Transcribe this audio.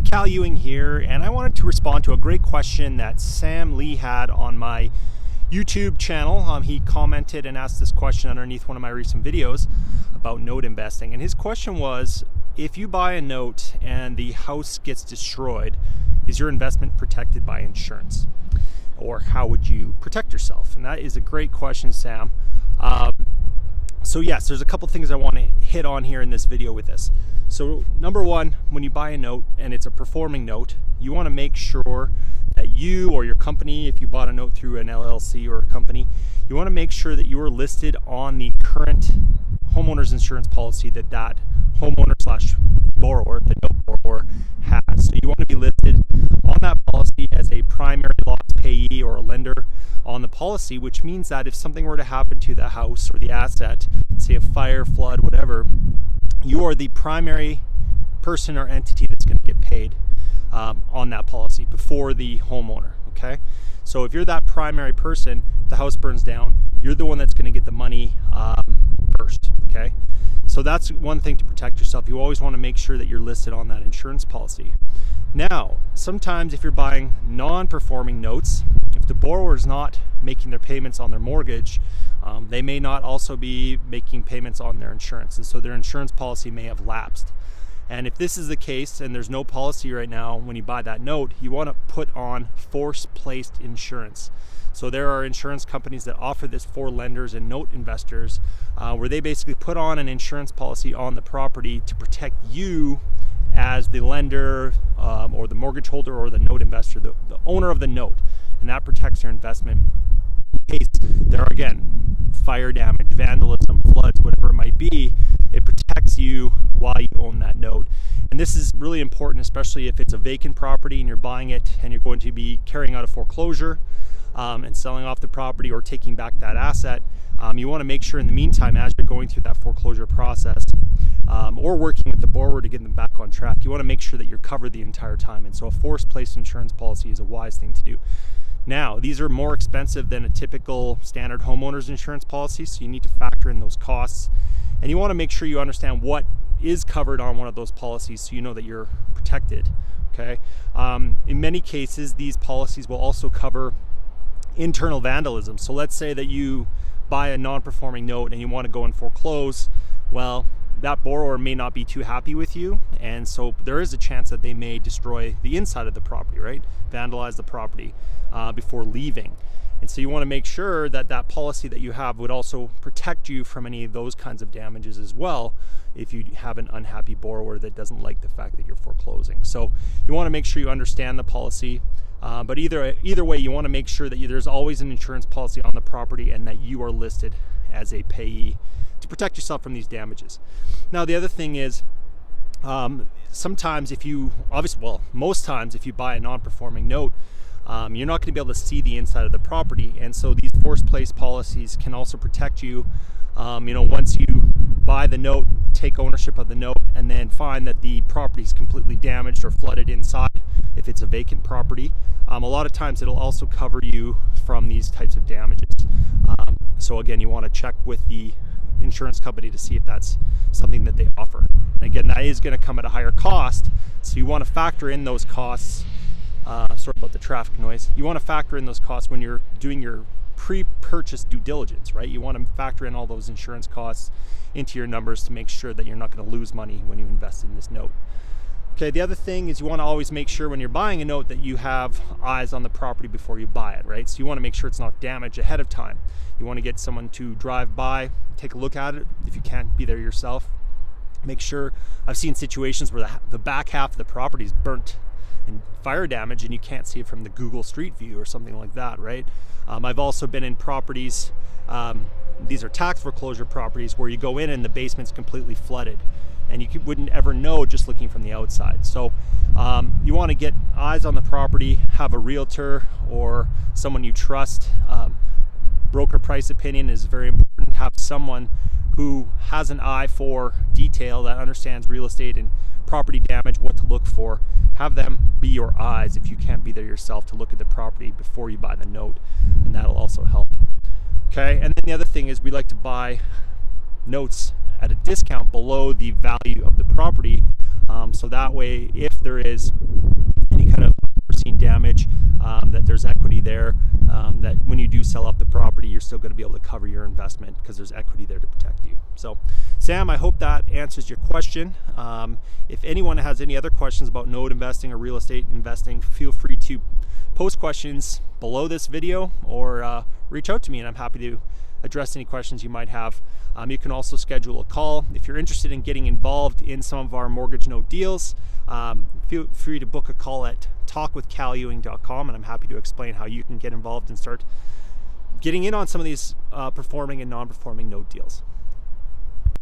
Cal Ewing here, and I wanted to respond to a great question that Sam Lee had on my YouTube channel. He commented and asked this question underneath one of my recent videos about note investing, and his question was, if you buy a note and the house gets destroyed, is your investment protected by insurance? Or how would you protect yourself? And that is a great question, Sam. So yes, there's a couple things I want to hit on here in this video with this. So number one, when you buy a note and it's a performing note, you want to make sure that you or your company, if you bought a note through an LLC or a company, you want to make sure that you are listed on the current homeowner's insurance policy that that homeowner slash borrower, the note borrower, has. So you want to be listed on that policy as a primary loss payee or a lender on the policy, which means that if something were to happen to the house or the asset, say a fire, flood, whatever, you are the primary person or entity that's going to get paid on that policy before the homeowner, okay? So if you're that primary person, the house burns down, you're the one that's going to get the money first, okay? So that's one thing to protect yourself. You always want to make sure that you're listed on that insurance policy. Now, sometimes if you're buying non-performing notes, if the borrower is not making their payments on their mortgage, they may not also be making payments on their insurance, and so their insurance policy may have lapsed. And if this is the case and there's no policy right now when you buy that note, you want to put on force-placed insurance. So there are insurance companies that offer this for lenders and note investors, where they basically put on an insurance policy on the property to protect you as the lender or the mortgage holder or the note investor, the owner of the note, and that protects your investment in case there are, again, fire damage, vandalism, floods, whatever it might be. It protects you while you own that note. And this is really important, especially if it's a vacant property and you're buying it and you're going to be carrying out a foreclosure and selling off the property or taking back that asset. You want to make sure in the meantime, as you're going through that foreclosure process or working with the borrower to get them back on track, you want to make sure that you're covered the entire time. And so a force-placed insurance policy is a wise thing to do. Now, these are more expensive than a typical standard homeowner's insurance policy, so you need to factor in those costs. And you want to make sure you understand what is covered on one of those policies so you know that you're protected, okay? In many cases, these policies will also cover internal vandalism. So let's say that you buy a non-performing note and you want to go and foreclose. Well, that borrower may not be too happy with you, and so there is a chance that they may destroy the inside of the property, right? Vandalize the property before leaving. And so you want to make sure that that policy that you have would also protect you from any of those kinds of damages as well if you have an unhappy borrower that doesn't like the fact that you're foreclosing. So you want to make sure you understand the policy, but either way, you want to make sure that there's always an insurance policy on the property and that you are listed as a payee to protect yourself from these damages. Now, the other thing is, sometimes most times if you buy a non-performing note, you're not going to be able to see the inside of the property, and so these force-placed policies can also protect you. Once you buy the note, take ownership of the note, and then find that the property is completely damaged or flooded inside, if it's a vacant property, a lot of times it'll also cover you from these types of damages. So again, you want to check with the insurance company to see if that's something that they offer. And again, that is going to come at a higher cost, so you want to factor in those costs. Sorry about the traffic noise. You want to factor in those costs when you're doing your pre-purchase due diligence, right? You want to factor in all those insurance costs into your numbers to make sure that you're not going to lose money when you invest in this note. Okay, the other thing is you want to always make sure when you're buying a note that you have eyes on the property before you buy it, right? So you want to make sure it's not damaged ahead of time. You want to get someone to drive by, take a look at it if you can't be there yourself. Make sure, I've seen situations where the back half of the property is burnt and fire damage and you can't see it from the Google Street View or something like that, right? I've also been in properties, these are tax foreclosure properties, where you go in and the basement's completely flooded and you wouldn't ever know just looking from the outside. So you want to get eyes on the property, have a realtor or someone you trust. Broker price opinion is very important. Have someone who has an eye for detail, that understands real estate and property damage, what to look for. Have them be your eyes if you can't be there yourself to look at the property before you buy the note, and that'll also help. Okay, and then the other thing is we like to buy notes at a discount below the value of the property, so So that way, if there is any kind of unforeseen damage, that there's equity there, that when you do sell off the property, you're still going to be able to cover your investment because there's equity there to protect you. So Sam, I hope that answers your question. If anyone has any other questions about node investing or real estate investing, feel free to post questions below this video or reach out to me, and I'm happy to address any questions you might have. You can also schedule a call if you're interested in getting involved in some of our mortgage note deals. Feel free to book a call at talkwithcalewing.com, and I'm happy to explain how you can get involved and start getting in on some of these performing and non-performing note deals.